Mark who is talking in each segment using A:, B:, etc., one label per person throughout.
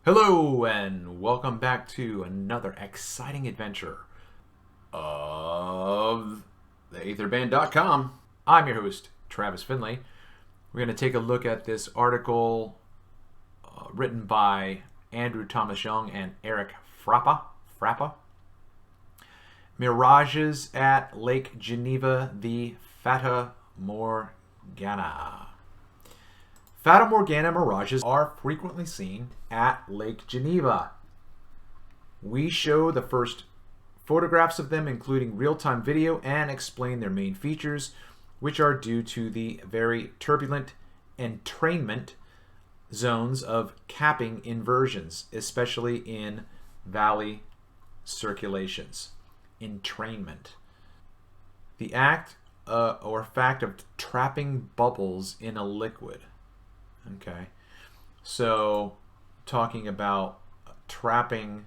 A: Hello and welcome back to another exciting adventure of theaetherband.com. I'm your host, Travis Finley. We're going to take a look at this article written by Andrew Thomas Young and Eric Frappa. Mirages at Lake Geneva, the Fata Morgana. Fata Morgana mirages are frequently seen at Lake Geneva. We show the first photographs of them, including real-time video, and explain their main features, which are due to the very turbulent entrainment zones of capping inversions, especially in valley circulations. Entrainment. The act or fact of trapping bubbles in a liquid. Okay, so talking about trapping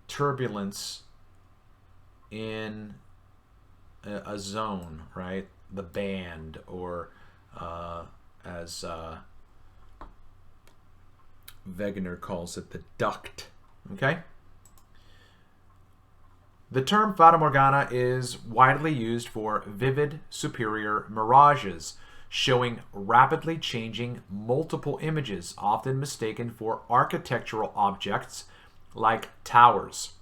A: turbulence in a zone, right? The band, or as Wegener calls it, the duct. Okay. The term Fata Morgana is widely used for vivid superior mirages, showing rapidly changing multiple images, often mistaken for architectural objects like towers.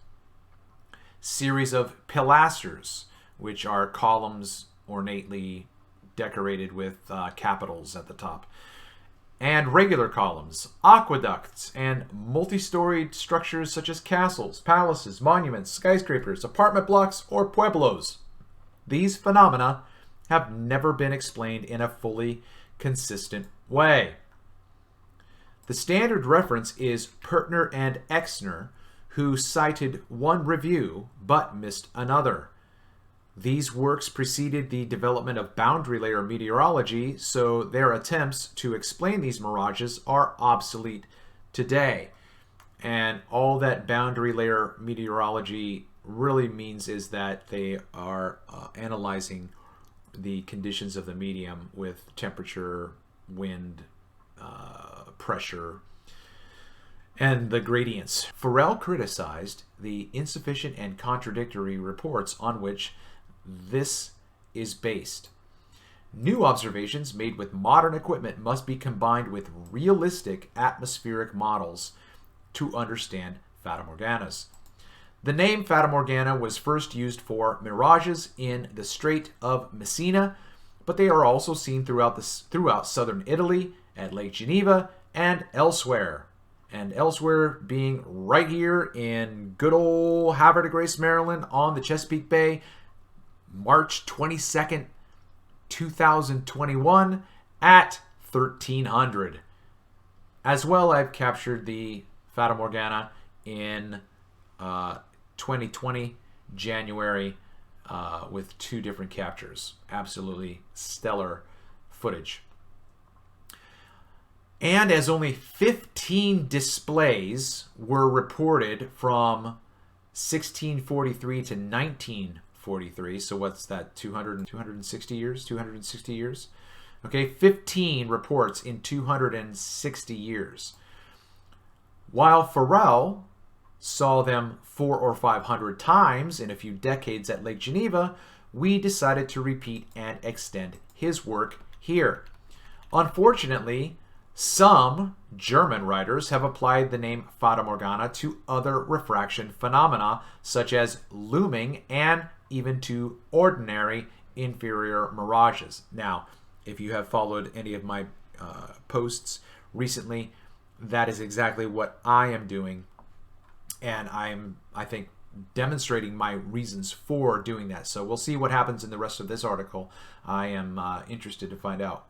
A: Series of pilasters, which are columns ornately decorated with capitals at the top. And regular columns, aqueducts, and multi-storied structures such as castles, palaces, monuments, skyscrapers, apartment blocks, or pueblos. These phenomena have never been explained in a fully consistent way. The standard reference is Pertner and Exner, who cited one review but missed another. These works preceded the development of boundary layer meteorology, so their attempts to explain these mirages are obsolete today. And all that boundary layer meteorology really means is that they are analyzing the conditions of the medium with temperature, wind, pressure, and the gradients. Farrell criticized the insufficient and contradictory reports on which this is based. New observations made with modern equipment must be combined with realistic atmospheric models to understand Fata Morganas. The name Fata Morgana was first used for mirages in the Strait of Messina, but they are also seen throughout southern Italy, at Lake Geneva, and elsewhere. And elsewhere being right here in good old Havre de Grace, Maryland, on the Chesapeake Bay, March 22nd, 2021 at 1300. As well, I've captured the Fata Morgana in 2020 January with two different captures. Absolutely stellar footage. And as only 15 displays were reported from 1643 to 1943, so what's that, 260 years? 260 years? Okay, 15 reports in 260 years. While Farrell saw them 400 or 500 times in a few decades at Lake Geneva, we decided to repeat and extend his work here. Unfortunately, some German writers have applied the name Fata Morgana to other refraction phenomena, such as looming and even to ordinary inferior mirages. Now, if you have followed any of my posts recently, that is exactly what I am doing. And I think, demonstrating my reasons for doing that. So we'll see what happens in the rest of this article. I am interested to find out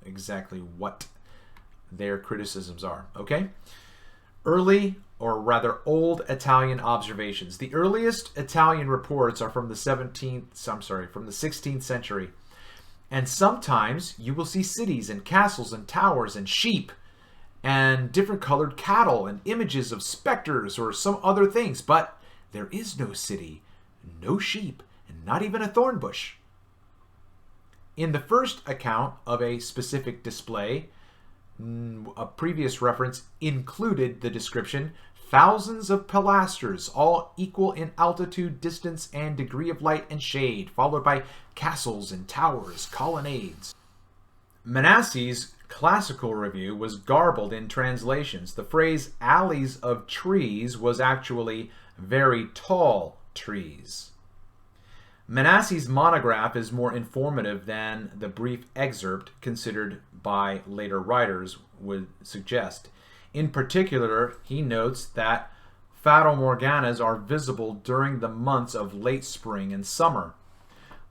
A: exactly what their criticisms are. Okay? Early, or rather old, Italian observations. The earliest Italian reports are from the 16th century. And sometimes you will see cities and castles and towers and sheep and different colored cattle and images of specters or some other things, but there is no city, no sheep, and not even a thorn bush. In the first account of a specific display, A previous reference included the description, thousands of pilasters, all equal in altitude, distance, and degree of light and shade, followed by castles and towers, colonnades. Manasseh's classical review was garbled in translations. The phrase alleys of trees was actually very tall trees. Manasseh's monograph is more informative than the brief excerpt considered by later writers would suggest. In particular, he notes that Fata Morganas are visible during the months of late spring and summer,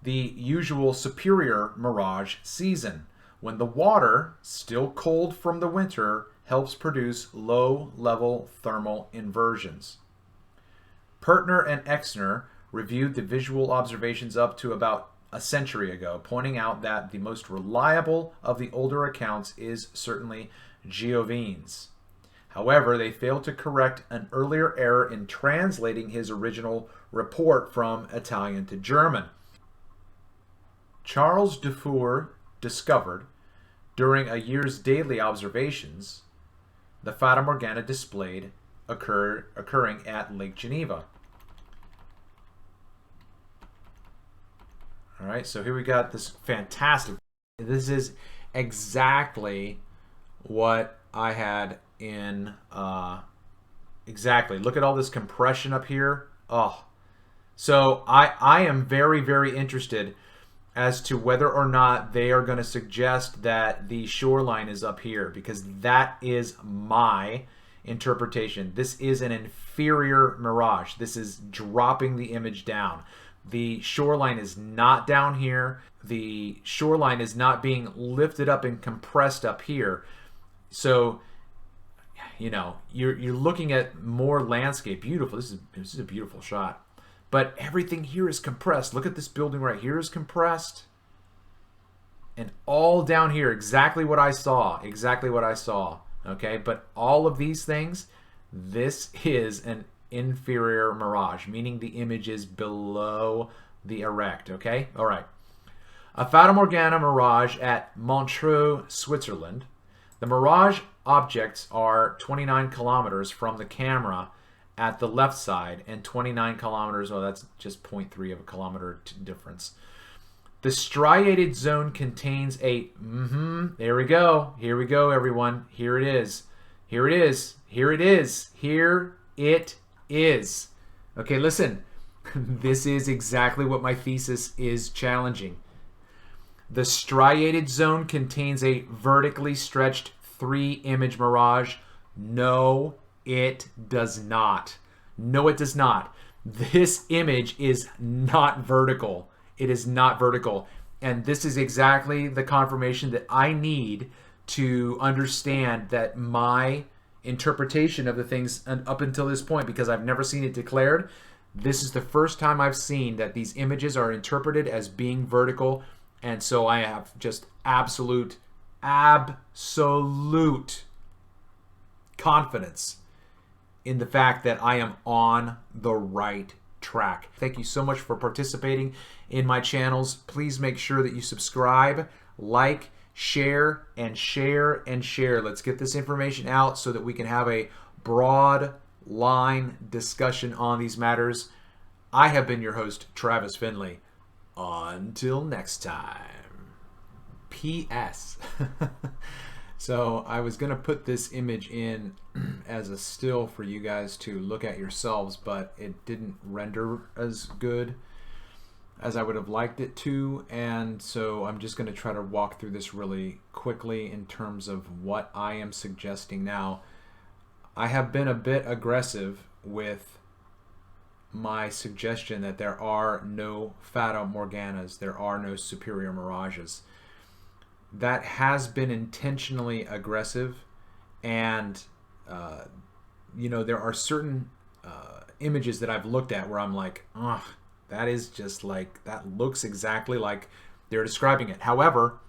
A: the usual superior mirage season, when the water, still cold from the winter, helps produce low-level thermal inversions. Pertner and Exner reviewed the visual observations up to about a century ago, pointing out that the most reliable of the older accounts is certainly Giovine's. However, they failed to correct an earlier error in translating his original report from Italian to German. Charles Dufour discovered, during a year's daily observations, the Fata Morgana displayed occurring at Lake Geneva. All right, so here we got this fantastic. This is exactly what I had in, exactly. Look at all this compression up here. Oh, so I am very, very interested as to whether or not they are going to suggest that the shoreline is up here, because that is my interpretation. This is an inferior mirage. This is dropping the image down. The shoreline is not down here. The shoreline is not being lifted up and compressed up here. So, you know, you're looking at more landscape. Beautiful. This is a beautiful shot. But everything here is compressed. Look at this building right here is compressed. And all down here, exactly what I saw. Exactly what I saw. Okay, but all of these things, this is an inferior mirage, meaning the image is below the erect. Okay, all right. A Fata Morgana mirage at Montreux, Switzerland. The mirage objects are 29 kilometers from the camera at the left side, and 29 kilometers, oh, that's just 0.3 of a kilometer difference. The striated zone contains a, there we go. Here we go, everyone. Here it is. Here it is. Here it is. Here it is. Okay, listen. This is exactly what my thesis is challenging. The striated zone contains a vertically stretched 3-image mirage. No, it does not. No, it does not. This image is not vertical. It is not vertical. And this is exactly the confirmation that I need to understand that my interpretation of the things up until this point, because I've never seen it declared, this is the first time I've seen that these images are interpreted as being vertical. And so I have just absolute confidence in the fact that I am on the right track. Thank you so much for participating in my channels. Please make sure that you subscribe, like, share, and share, and share. Let's get this information out so that we can have a broad line discussion on these matters. I have been your host, Travis Finley. Until next time. P.S. So I was going to put this image in as a still for you guys to look at yourselves, but it didn't render as good as I would have liked it to, and so I'm just going to try to walk through this really quickly in terms of what I am suggesting now. I have been a bit aggressive with my suggestion that there are no Fata Morganas, there are no superior mirages. That has been intentionally aggressive, and you know, there are certain images that I've looked at where I'm like, ugh, that is just like, that looks exactly like they're describing it. However,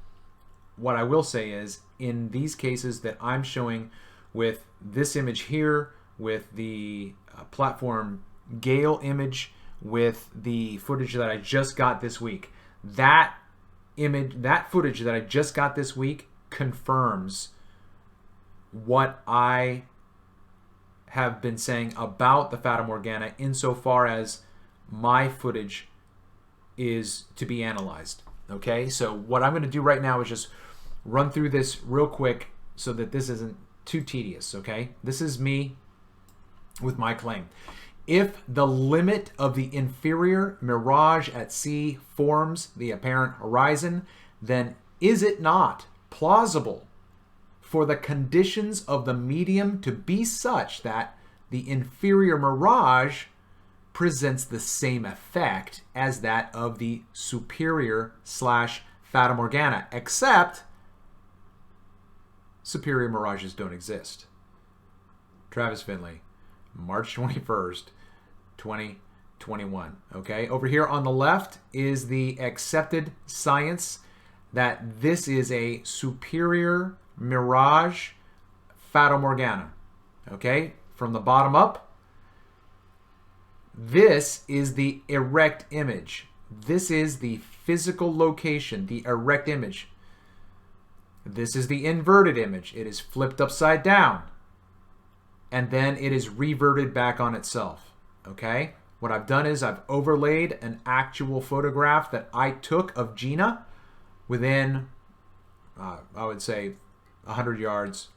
A: what I will say is, in these cases that I'm showing with this image here, with the platform Gale image, with the footage that I just got this week, that footage that I just got this week confirms what I have been saying about the Fata Morgana insofar as my footage is to be analyzed. Okay, so what I'm going to do right now is just run through this real quick so that this isn't too tedious. Okay, this is me with my claim. If the limit of the inferior mirage at sea forms the apparent horizon, then is it not plausible for the conditions of the medium to be such that the inferior mirage presents the same effect as that of the superior / Fata Morgana, except superior mirages don't exist? Travis Finley, March 21st, 2021. Okay, over here on the left is the accepted science that this is a superior mirage Fata Morgana. Okay, from the bottom up, this is the erect image. This is the physical location, the erect image. This is the inverted image. It is flipped upside down, and then it is reverted back on itself. Okay? What I've done is I've overlaid an actual photograph that I took of Gina within, I would say, 100 yards,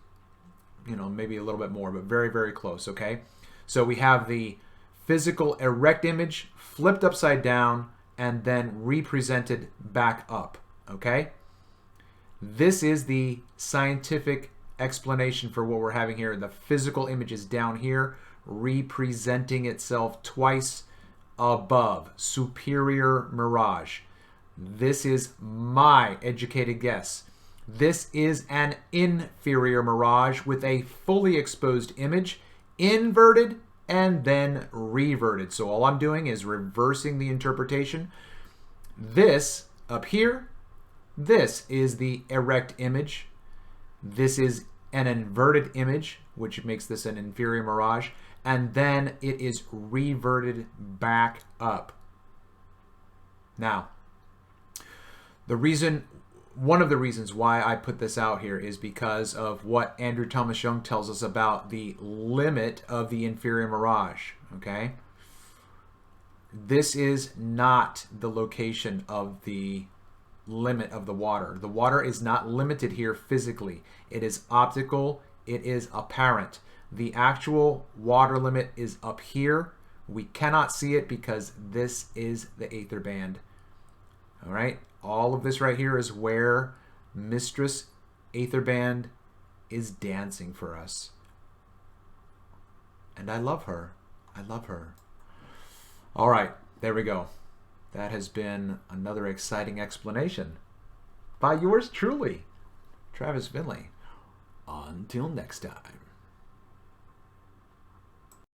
A: you know, maybe a little bit more, but very, very close. Okay? So we have the physical erect image flipped upside down and then represented back up. Okay? This is the scientific explanation for what we're having here. The physical image is down here, representing itself twice above. Superior mirage. This is my educated guess. This is an inferior mirage with a fully exposed image, inverted and then reverted. So all I'm doing is reversing the interpretation. This up here, this is the erect image. This is an inverted image, which makes this an inferior mirage. And then it is reverted back up. Now, one of the reasons why I put this out here is because of what Andrew Thomas Young tells us about the limit of the inferior mirage. Okay? This is not the location of the limit of the water. The water is not limited here physically. It is optical. It is apparent. The actual water limit is up here. We cannot see it because this is the aether band. All right? All of this right here is where Mistress Aether Band is dancing for us. And I love her. I love her. All right, there we go. That has been another exciting explanation by yours truly, Travis Finley. Until next time.